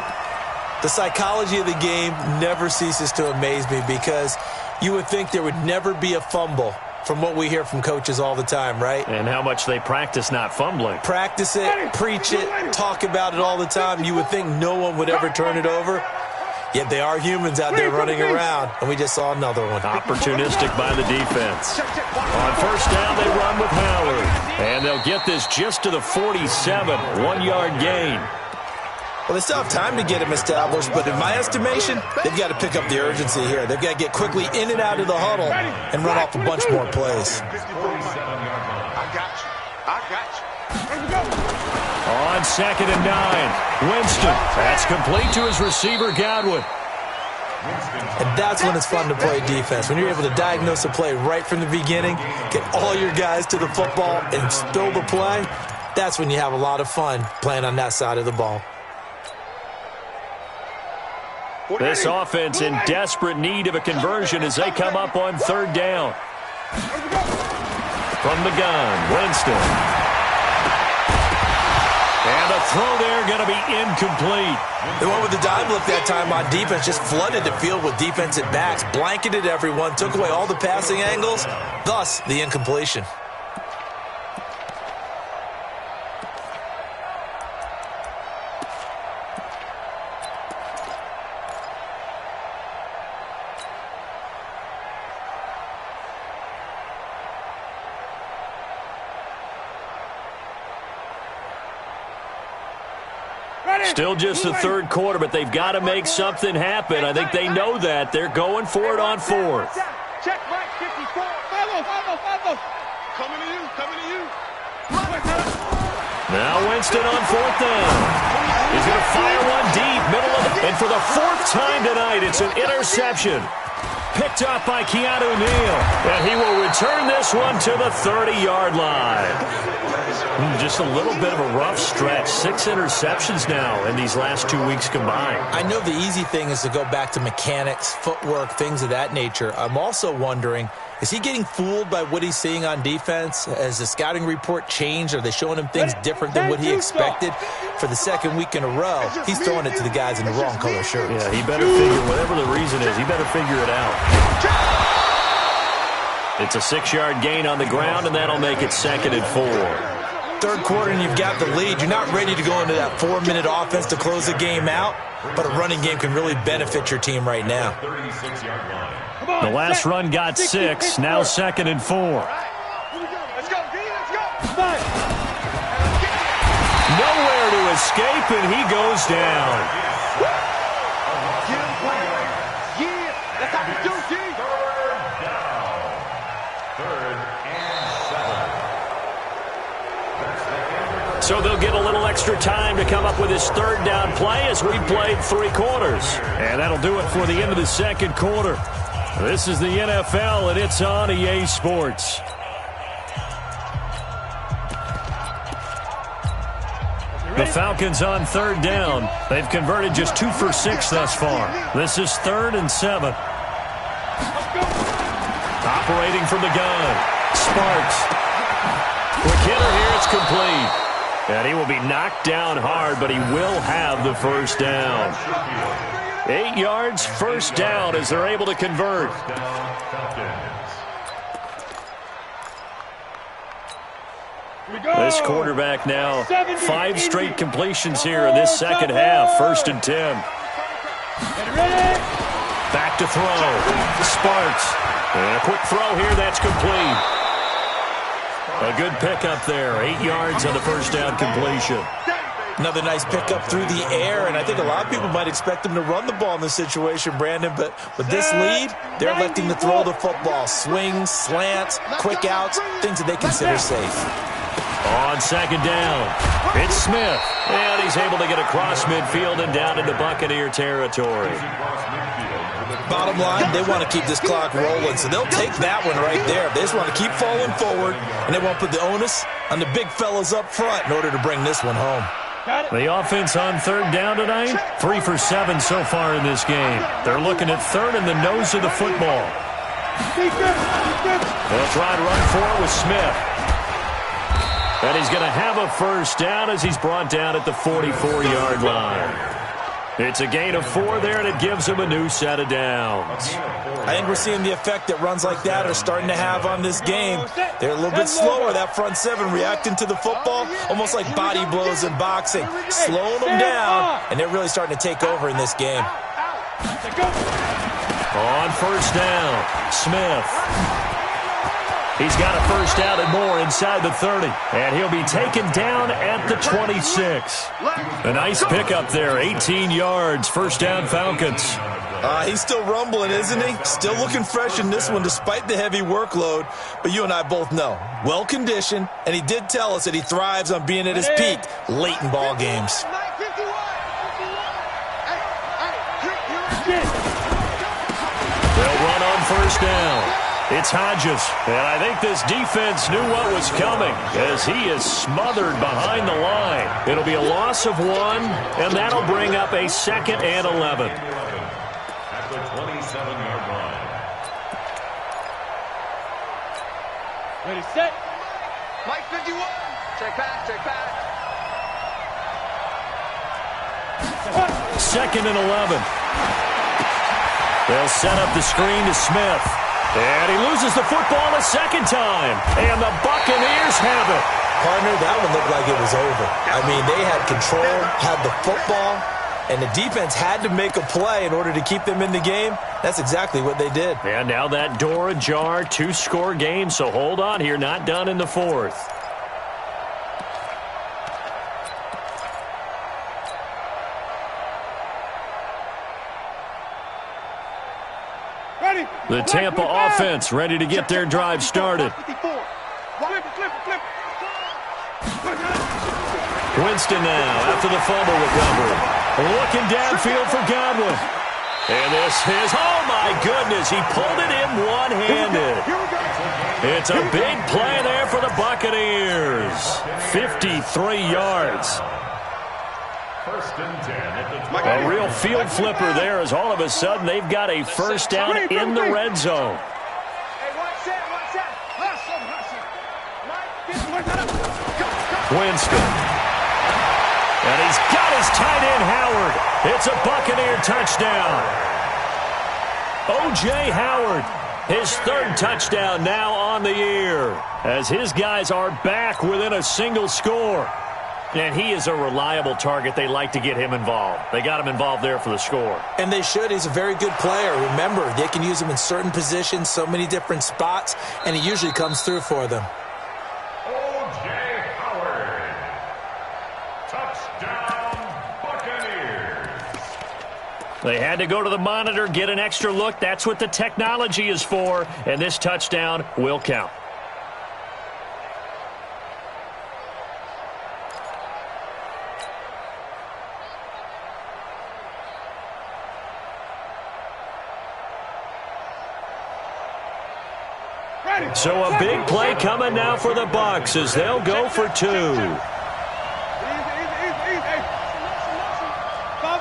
The psychology of the game never ceases to amaze me because you would think there would never be a fumble from what we hear from coaches all the time, right?
And how much they practice not fumbling.
Practice it, preach it, talk about it all the time. You would think no one would ever turn it over. Yet they are humans out there running around, and we just saw another one.
Opportunistic by the defense. On first down, they run with Howard. And they'll get this just to the 47, 1-yard gain.
Well, they still have time to get him established, but in my estimation, they've got to pick up the urgency here. They've got to get quickly in and out of the huddle and run off a bunch more plays.
I got you.
On 2nd and 9, Winston. That's complete to his receiver, Godwin.
And that's when it's fun to play defense. When you're able to diagnose a play right from the beginning, get all your guys to the football, and spill the play, that's when you have a lot of fun playing on that side of the ball.
This offense in desperate need of a conversion as they come up on third down. From the gun, Winston. And a throw there going to be incomplete.
They went with the dive look that time on defense, just flooded the field with defensive backs, blanketed everyone, took away all the passing angles, thus the incompletion.
Still just the third quarter, but they've got to make something happen. I think they know that. They're going for it on fourth.
Check right, 54. Follow. Coming to you.
Now Winston on fourth down. He's going to fire one deep, middle of the... And for the fourth time tonight, it's an interception. Picked up by Keanu Neal. And he will return this one to the 30-yard line. Just a little bit of a rough stretch. 6 interceptions now in these last 2 weeks combined.
I know the easy thing is to go back to mechanics, footwork, things of that nature. I'm also wondering, is he getting fooled by what he's seeing on defense? Has the scouting report changed? Are they showing him things different than what he expected? For the second week in a row, he's throwing it to the guys in the wrong color shirts.
Yeah, he better figure, whatever the reason is, he better figure it out. It's a 6-yard gain on the ground, and that'll make it 2nd and 4.
Third quarter and you've got the lead. You're not ready to go into that 4-minute offense to close the game out, but a running game can really benefit your team right now.
The last run got 6, now 2nd and 4.
Let's go.
Nowhere to escape, and he goes down.
Yeah, that's how we do, G.
So they'll get a little extra time to come up with his third down play as we played 3 quarters. And that'll do it for the end of the second quarter. This is the NFL, and it's on EA Sports. The Falcons on third down. They've converted just 2 for 6 thus far. This is 3rd and 7. Operating from the gun. Sparks. Quick hitter here. It's complete. And he will be knocked down hard, but he will have the first down. 8 yards, first down as they're able to convert. This quarterback now, 5 straight completions here in this second half. 1st and 10. Back to throw. Sparks. And a quick throw here. That's complete. A good pickup there. 8 yards on the first down completion.
Another nice pickup through the air, and I think a lot of people might expect them to run the ball in this situation, Brandon, but with this lead, they're electing to throw the football. Swings, slants, quick outs, things that they consider safe.
On 2nd down, it's Smith, and he's able to get across midfield and down into Buccaneer territory.
Bottom line, they want to keep this clock rolling, so they'll take that one right there. They just want to keep falling forward, and they won't put the onus on the big fellas up front in order to bring this one home.
The offense on third down tonight, 3 for 7 so far in this game. They're looking at third in the nose of the football. They'll try to run for it with Smith. And he's going to have a first down as he's brought down at the 44-yard line. It's a gain of 4 there, and it gives him a new set of downs.
I think we're seeing the effect that runs like that are starting to have on this game. They're a little bit slower, that front seven, reacting to the football, almost like body blows in boxing, slowing them down, and they're really starting to take over in this game.
On first down, Smith. He's got a first down and more inside the 30. And he'll be taken down at the 26. A nice pickup there, 18 yards, first down Falcons.
He's still rumbling, isn't he? Still looking fresh in this one despite the heavy workload. But you and I both know, well-conditioned, and he did tell us that he thrives on being at his peak late in ball games.
They'll run on first down. It's Hodges, and I think this defense knew what was coming as he is smothered behind the line. It'll be a loss of 1, and that'll bring up a 2nd and 11.
At the 27-yard line.
Ready, set. Mike 51. Check back, check back.
2nd and 11. They'll set up the screen to Smith. And he loses the football a second time. And the Buccaneers have it.
Partner, that one looked like it was over. I mean, they had control, had the football, and the defense had to make a play in order to keep them in the game. That's exactly what they did.
And now that door ajar, 2-score game. So hold on here, not done in the 4th. The Tampa offense ready to get their drive started. Winston now after the fumble recovery. Looking downfield for Godwin. And this is, oh my goodness, he pulled it in one-handed. It's a big play there for the Buccaneers. 53 yards.
First and 10 at the
A real field flipper there as all of a sudden they've got a first down in the red zone. Winston. And he's got his tight end Howard. It's a Buccaneer touchdown. O.J. Howard, his 3rd touchdown now on the year as his guys are back within a single score. And he is a reliable target. They like to get him involved. They got him involved there for the score.
And they should. He's a very good player. Remember, they can use him in certain positions, so many different spots, and he usually comes through for them.
O.J. Howard. Touchdown, Buccaneers.
They had to go to the monitor, get an extra look. That's what the technology is for, and this touchdown will count. So a big play coming now for the Bucs as they'll go for 2.
5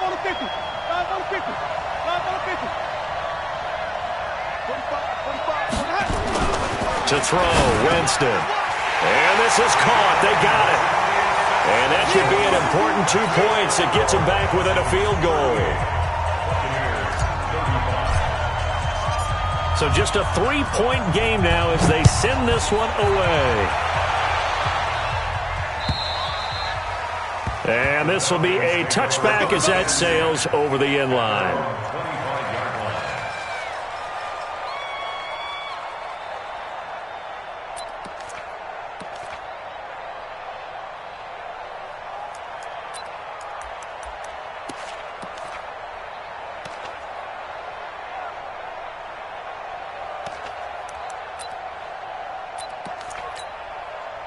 on the 50. 5 on the 50. 5 on the 50. 45.
To throw, Winston. And this is caught. They got it. And that should be an important 2 points. It gets them back within a field goal. So just a 3-point game now as they send this one away. And this will be a touchback as that sails over the end line.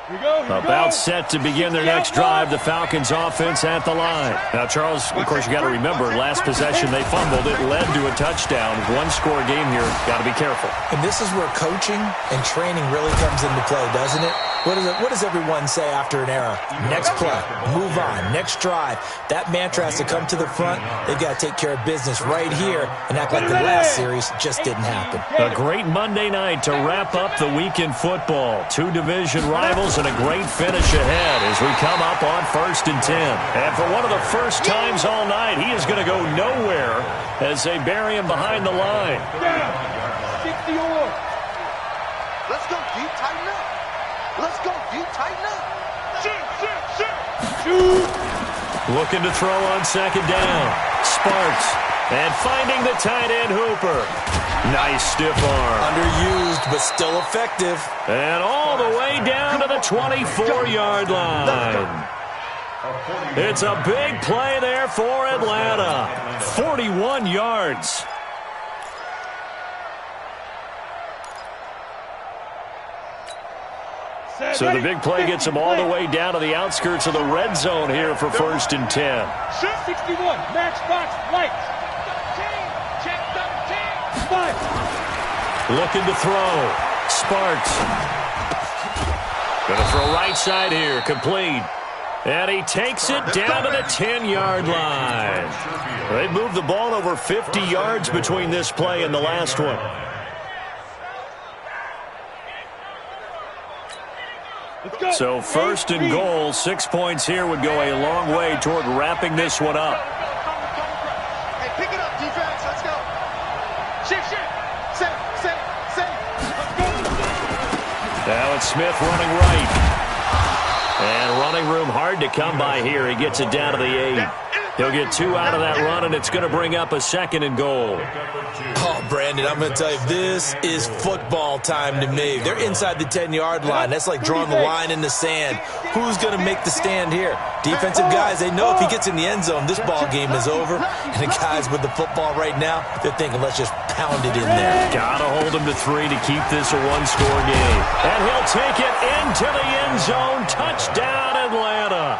About set to begin their next drive, the Falcons offense at the line. Now, Charles, of course, you got to remember, last possession they fumbled. It led to a touchdown. One-score game here. Got to be careful.
And this is where coaching and training really comes into play, doesn't it? What does everyone say after an error? Next play, move on, next drive. That mantra has to come to the front. They've got to take care of business right here and act like the last series just didn't happen.
A great Monday night to wrap up the week in football. Two division rivals and a great finish ahead as we come up on 1st and 10. And for one of the first times all night, he is going to go nowhere as they bury him behind the line.
Let's go, deep, tighten up. Let's go, deep, tighten up. Shoot.
Looking to throw on 2nd down. Sparks. And finding the tight end Hooper. Nice stiff arm.
Underused, but still effective.
And all the way down to the 24-yard line. It's a big play there for Atlanta. 41 yards. So the big play gets them all the way down to the outskirts of the red zone here for 1st and 10.
61, matchbox, lights. 13, check 13. 5.
Looking to throw. Sparks. Going to throw right side here. Complete. And he takes it down to the 10-yard line. They moved the ball over 50 yards between this play and the last one. So 1st and goal, 6 points here would go a long way toward wrapping this one up.
Hey, pick it up, defense. Let's go. Shift. Set.
Now it's Smith running right. And running room hard to come by here. He gets it down to the 8. He'll get 2 out of that run, and it's going to bring up a 2nd and goal.
Oh, Brandon, I'm going to tell you, this is football time to me. They're inside the 10-yard line. That's like drawing the line in the sand. Who's going to make the stand here? Defensive guys, they know if he gets in the end zone, this ball game is over. And the guys with the football right now, they're thinking, let's just pound it in there.
Got to hold him to 3 to keep this a one-score game. And he'll take it into the end zone. Touchdown, Atlanta.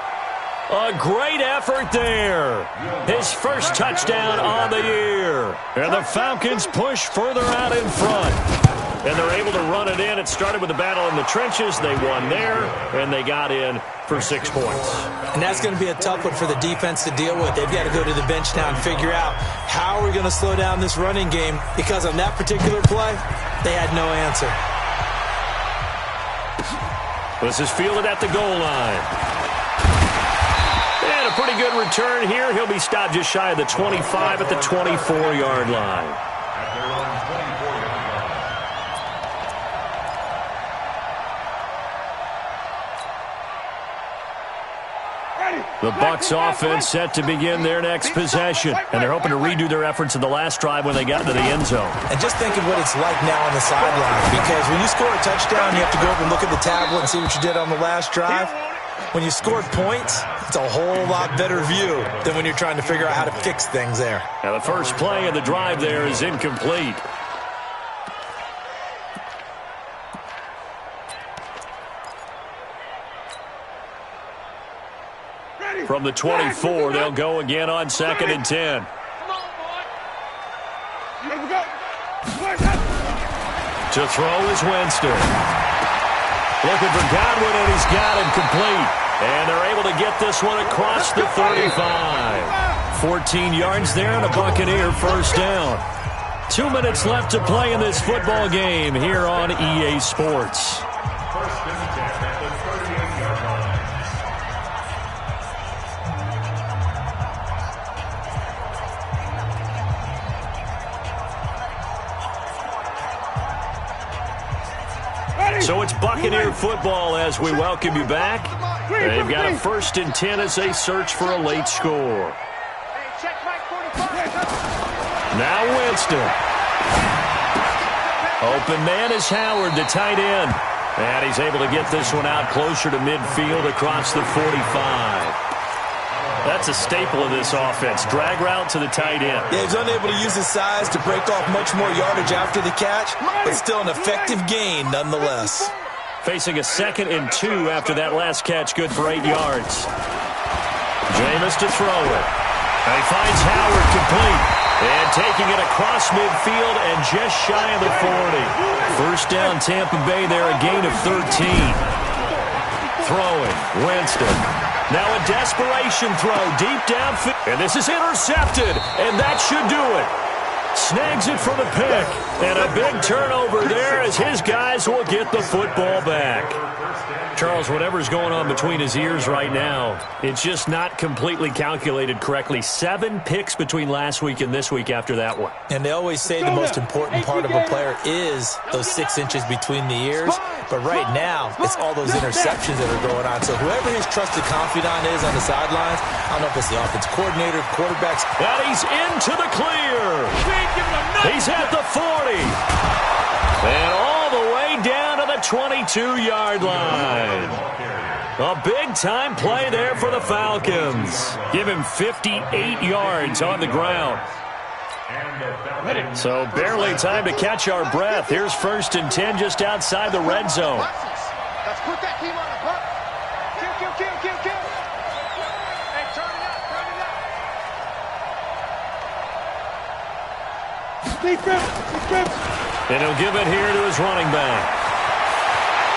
A great effort there. His first touchdown on the year. And the Falcons push further out in front. And they're able to run it in. It started with a battle in the trenches. They won there, and they got in for 6 points.
And that's going to be a tough one for the defense to deal with. They've got to go to the bench now and figure out how are we going to slow down this running game, because on that particular play, they had no answer.
This is fielded at the goal line. And a pretty good return here. He'll be stopped just shy of the 25 at the 24-yard line. The Bucs offense set to begin their next possession. And they're hoping to redo their efforts in the last drive when they got into the end zone.
And just think of what it's like now on the sideline, because when you score a touchdown, you have to go over and look at the tablet and see what you did on the last drive. When you scored points, it's a whole lot better view than when you're trying to figure out how to fix things there.
Now the first play of the drive there is incomplete. From the 24, they'll go again on 2nd and 10. To throw is Winston. Looking for Godwin, and he's got him complete. And they're able to get this one across the 35. 14 yards there and a Buccaneer first down. 2 minutes left to play in this football game here on EA Sports.
First and 10 at the 38-yard line.
So it's Buccaneer football as we welcome you back. They've got a 1st and 10 as they search for a late score. Now Winston. Open man is Howard, the tight end. And he's able to get this one out closer to midfield across the 45. That's a staple of this offense. Drag route to the tight end.
Yeah, he's unable to use his size to break off much more yardage after the catch, but still an effective gain nonetheless.
Facing a 2nd and 2 after that last catch, good for 8 yards. Jameis to throw it. He finds Howard complete. And taking it across midfield and just shy of the 40. First down, Tampa Bay there, a gain of 13. Throwing, Winston. Now a desperation throw deep downfield. And this is intercepted, and that should do it. Snags it for the pick. And a big turnover there as his guys will get the football back. Charles, whatever's going on between his ears right now, it's just not completely calculated correctly. 7 picks between last week and this week after that one.
And they always say the most important part of a player is those 6 inches between the ears. But right now, it's all those interceptions that are going on. So whoever his trusted confidant is on the sidelines, I don't know if it's the offense coordinator, quarterbacks.
And he's into the clear. He's at the 40. And all the way down to the 22-yard line. A big-time play there for the Falcons. Give him 58 yards on the ground. So barely time to catch our breath. Here's 1st and 10 just outside the red zone.
Let's put that team on the puck. Kill. Hey, turn it up.
Defense.
And he'll give it here to his running back.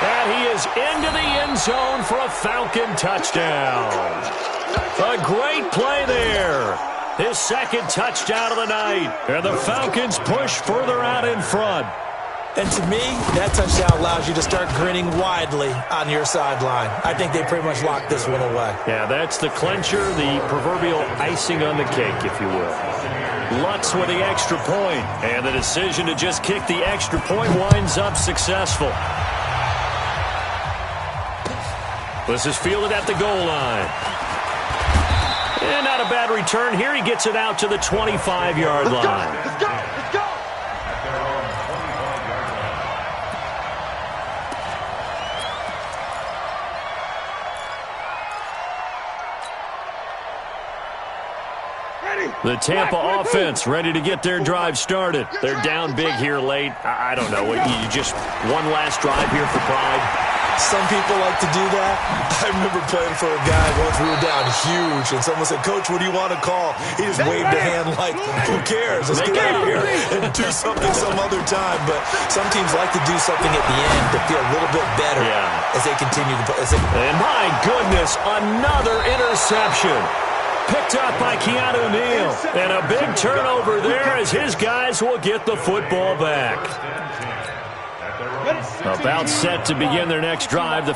And he is into the end zone for a Falcon touchdown. A great play there. His 2nd touchdown of the night. And the Falcons push further out in front.
And to me, that touchdown allows you to start grinning widely on your sideline. I think they pretty much locked this one away.
Yeah, that's the clincher, the proverbial icing on the cake, if you will. Lutz with the extra point, and the decision to just kick the extra point winds up successful. This is fielded at the goal line. And not a bad return here. He gets it out to the 25-yard line.
Let's go.
The Tampa offense ready to get their drive started. They're down big here late. I don't know. You just one last drive here for pride.
Some people like to do that. I remember playing for a guy once we were down huge, and someone said, "Coach, what do you want to call?" He just waved a hand like, "Who cares? Let's get out of here and do something some other time." But some teams like to do something at the end to feel a little bit better as they continue to play.
And my goodness, another interception. Picked up by Keanu Neal. And a big turnover there as his guys will get the football back. About set to begin their next drive. The